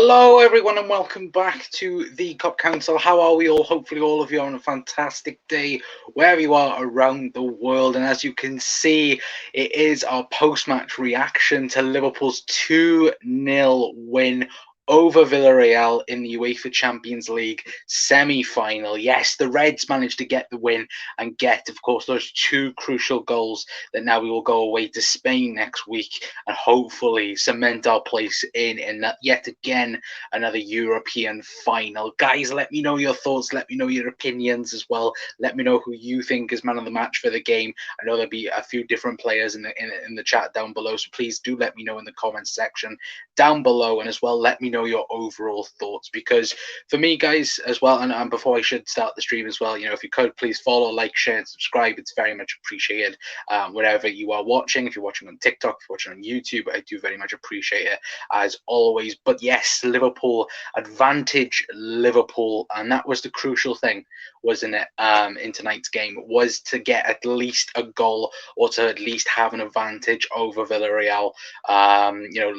Hello, everyone, and welcome back to the Cup Council. How are we all? Hopefully, all of you are on a fantastic day wherever you are around the world. And as you can see, it is our post-match reaction to Liverpool's 2-0 win over Villarreal in the UEFA Champions League semi-final. Yes, the Reds managed to get the win and get, of course, those two crucial goals that now we will go away to Spain next week and hopefully cement our place in that yet again another European final. Guys, let me know your thoughts. Let me know your opinions as well. Let me know who you think is man of the match for the game. I know there'll be a few different players in the chat down below, so please do let me know in the comments section down below, and as well let me know your overall thoughts, because for me, guys, as well, and before I should start the stream as well, if you could please follow, like, share, and subscribe. It's very much appreciated wherever you are watching. If you're watching on TikTok, if you're watching on YouTube, I do very much appreciate it as always. But yes, Liverpool, advantage Liverpool, and that was the crucial thing, wasn't it, in tonight's game, was to get at least a goal or to at least have an advantage over Villarreal.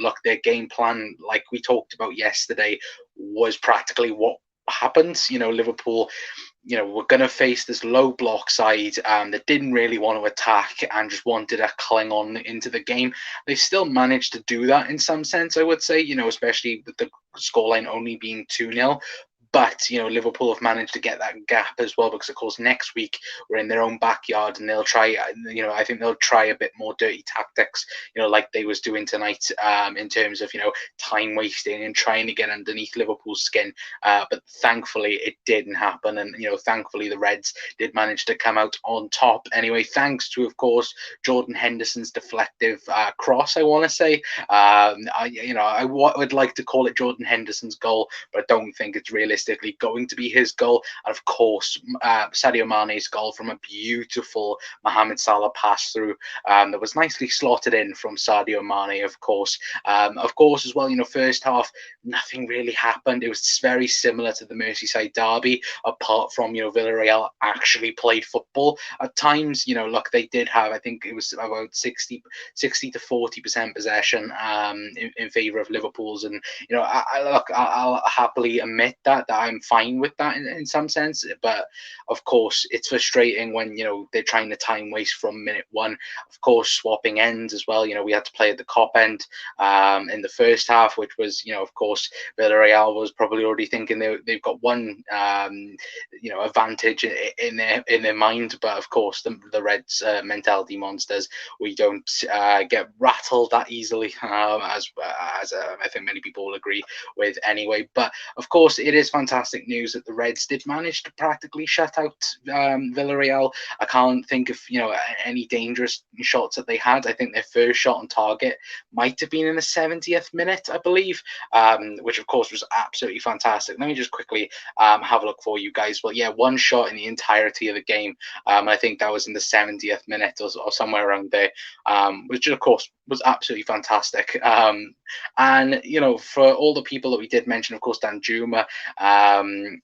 Look, their game plan, like we talked about yesterday, was practically what happened. Liverpool we're going to face this low block side that didn't really want to attack and just wanted to cling on into the game. They've still managed to do that in some sense, I would say, especially with the scoreline only being 2-0. But, Liverpool have managed to get that gap as well, because, of course, next week we're in their own backyard and they'll try, I think they'll try a bit more dirty tactics, like they was doing tonight, in terms of, time wasting and trying to get underneath Liverpool's skin. But thankfully it didn't happen. And, thankfully the Reds did manage to come out on top. Anyway, thanks to, of course, Jordan Henderson's deflective cross, I want to say. I would like to call it Jordan Henderson's goal, but I don't think it's realistically going to be his goal. And of course, Sadio Mane's goal from a beautiful Mohamed Salah pass through that was nicely slotted in from Sadio Mane, of course. As well, first half, nothing really happened. It was very similar to the Merseyside derby, apart from, Villarreal actually played football at times. Look, they did have, I think it was about 60 to 40% possession in favour of Liverpool's. And, I'll happily admit that I'm fine with that in some sense. But of course, it's frustrating when, they're trying to time waste from minute one. Of course, swapping ends as well. We had to play at the Kop end in the first half, which was, of course, Villarreal was probably already thinking they've got one, advantage in their mind. But of course, the Reds, mentality monsters, we don't get rattled that easily, as I think many people will agree with anyway. But of course, it is fantastic news that the Reds did manage to practically shut out Villarreal. I can't think of any dangerous shots that they had. I think their first shot on target might have been in the 70th minute, I believe, which of course was absolutely fantastic. Let me just quickly have a look for you guys. Well, yeah, one shot in the entirety of the game. I think that was in the 70th minute or somewhere around there, which of course was absolutely fantastic. And for all the people that we did mention, of course, Dan Juma, and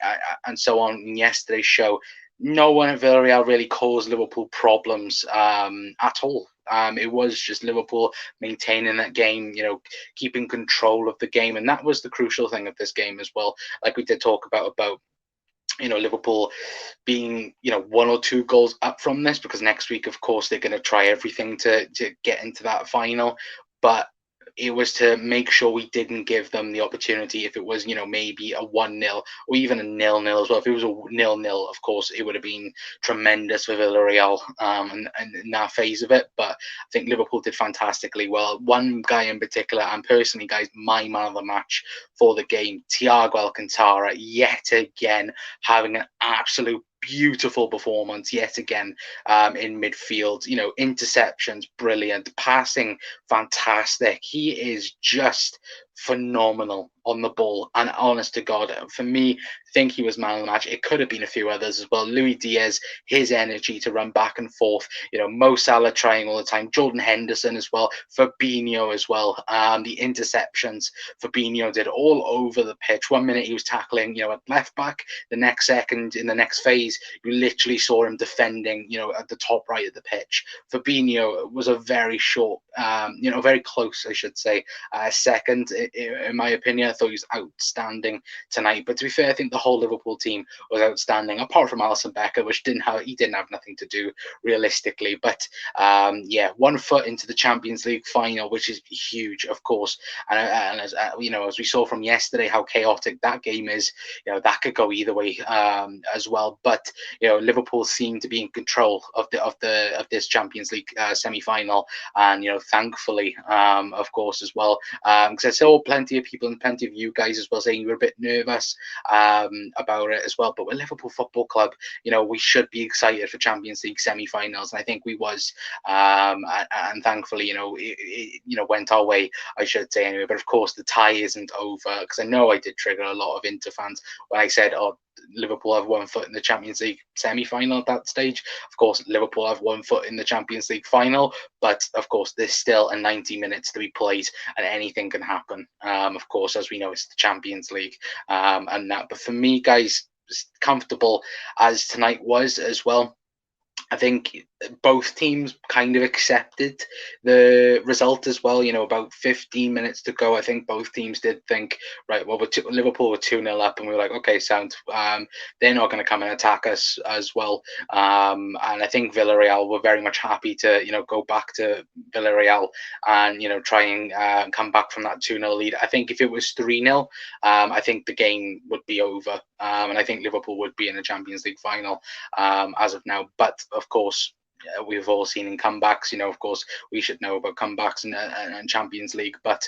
so on in yesterday's show, no one at Villarreal really caused Liverpool problems at all. It was just Liverpool maintaining that game, keeping control of the game, and that was the crucial thing of this game as well. Like we did talk about Liverpool being, one or two goals up from this, because next week, of course, they're going to try everything to get into that final. But it was to make sure we didn't give them the opportunity. If it was, maybe a 1-0 or even a 0-0 as well. If it was a 0-0, of course, it would have been tremendous for Villarreal and in that phase of it. But I think Liverpool did fantastically well. One guy in particular, and personally, guys, my man of the match for the game, Thiago Alcantara, yet again having an absolute beautiful performance yet again in midfield. Interceptions brilliant, passing fantastic. He is just phenomenal on the ball, and honest to God, for me, think he was man of the match. It could have been a few others as well. Luis Diaz, his energy to run back and forth, Mo Salah trying all the time, Jordan Henderson as well, Fabinho as well. The interceptions Fabinho did all over the pitch. One minute he was tackling at left back, the next second in the next phase you literally saw him defending at the top right of the pitch. Fabinho was a very short very close, I should say, second in my opinion. I thought he was outstanding tonight. But to be fair, I think the whole Liverpool team was outstanding, apart from Alisson Becker, which he didn't have nothing to do realistically. But yeah, 1 foot into the Champions League final, which is huge, of course. And as as we saw from yesterday, how chaotic that game is. That could go either way as well. But Liverpool seem to be in control of this Champions League semi-final, and thankfully, of course, as well, because I saw plenty of people and plenty of you guys as well saying you were a bit nervous about it as well. But with Liverpool Football Club, we should be excited for Champions League semi-finals, and I think we was, and thankfully, it went our way, I should say anyway. But of course, the tie isn't over, because I know I did trigger a lot of Inter fans when I said, "Oh, Liverpool have 1 foot in the Champions League semi-final." At that stage, of course, Liverpool have 1 foot in the Champions League final, but of course, there's still a 90 minutes to be played, and anything can happen. Of course, as we know, it's the Champions League, and that. But for me, guys, as comfortable as tonight was as well, I think both teams kind of accepted the result as well. About 15 minutes to go, I think both teams did think, right, well, Liverpool were 2-0 up, and we were like, okay, sound. They're not going to come and attack us as well. And I think Villarreal were very much happy to, go back to Villarreal and, try and come back from that 2-0 lead. I think if it was 3-0, I think the game would be over. And I think Liverpool would be in a Champions League final as of now. But of course, we've all seen in comebacks. Of course, we should know about comebacks and Champions League. But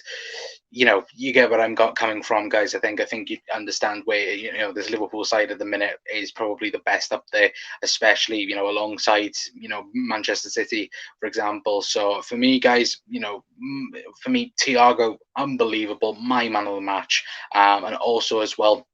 you get where I'm coming from, guys. I think you understand where this Liverpool side at the minute is probably the best up there, especially alongside Manchester City, for example. So for me, guys, for me, Thiago, unbelievable, my man of the match, and also as well,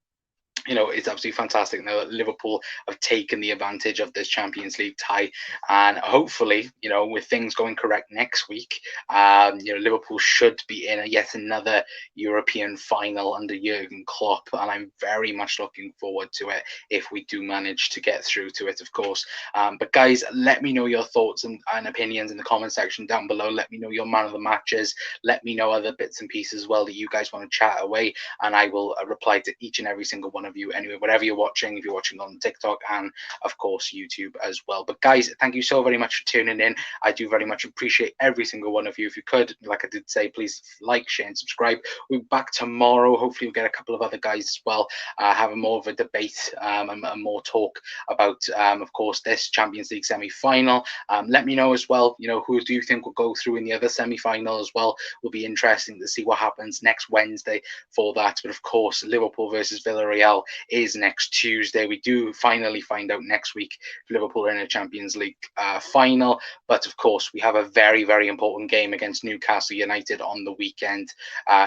it's absolutely fantastic now that Liverpool have taken the advantage of this Champions League tie, and hopefully, with things going correct next week, Liverpool should be in yet another European final under Jurgen Klopp, and I'm very much looking forward to it if we do manage to get through to it, of course. But guys, let me know your thoughts and opinions in the comment section down below. Let me know your man of the matches. Let me know other bits and pieces as well that you guys want to chat away, and I will reply to each and every single one of you anyway, whatever you're watching, if you're watching on TikTok and of course YouTube as well. But guys, thank you so very much for tuning in. I do very much appreciate every single one of you. If you could, like I did say, please like, share and subscribe. We'll be back tomorrow. Hopefully we'll get a couple of other guys as well, have more of a debate and more talk about of course this Champions League semi-final. Let me know as well, who do you think will go through in the other semi-final as well. Will be interesting to see what happens next Wednesday for that. But of course, Liverpool versus Villarreal is next Tuesday. We do finally find out next week if Liverpool are in a Champions League final. But of course, we have a very, very important game against Newcastle United on the weekend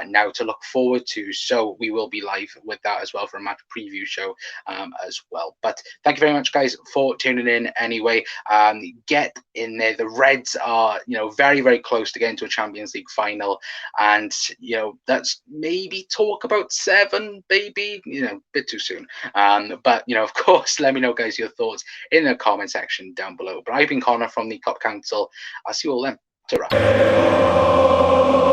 now to look forward to. So we will be live with that as well for a match preview show as well. But thank you very much, guys, for tuning in anyway. Get in there. The Reds are, very, very close to getting to a Champions League final. And, that's maybe talk about 7, maybe, a bit too soon. But, of course, let me know, guys, your thoughts in the comment section down below. But I've been Connor from the Cop Council. I'll see you all then. Ta-ra.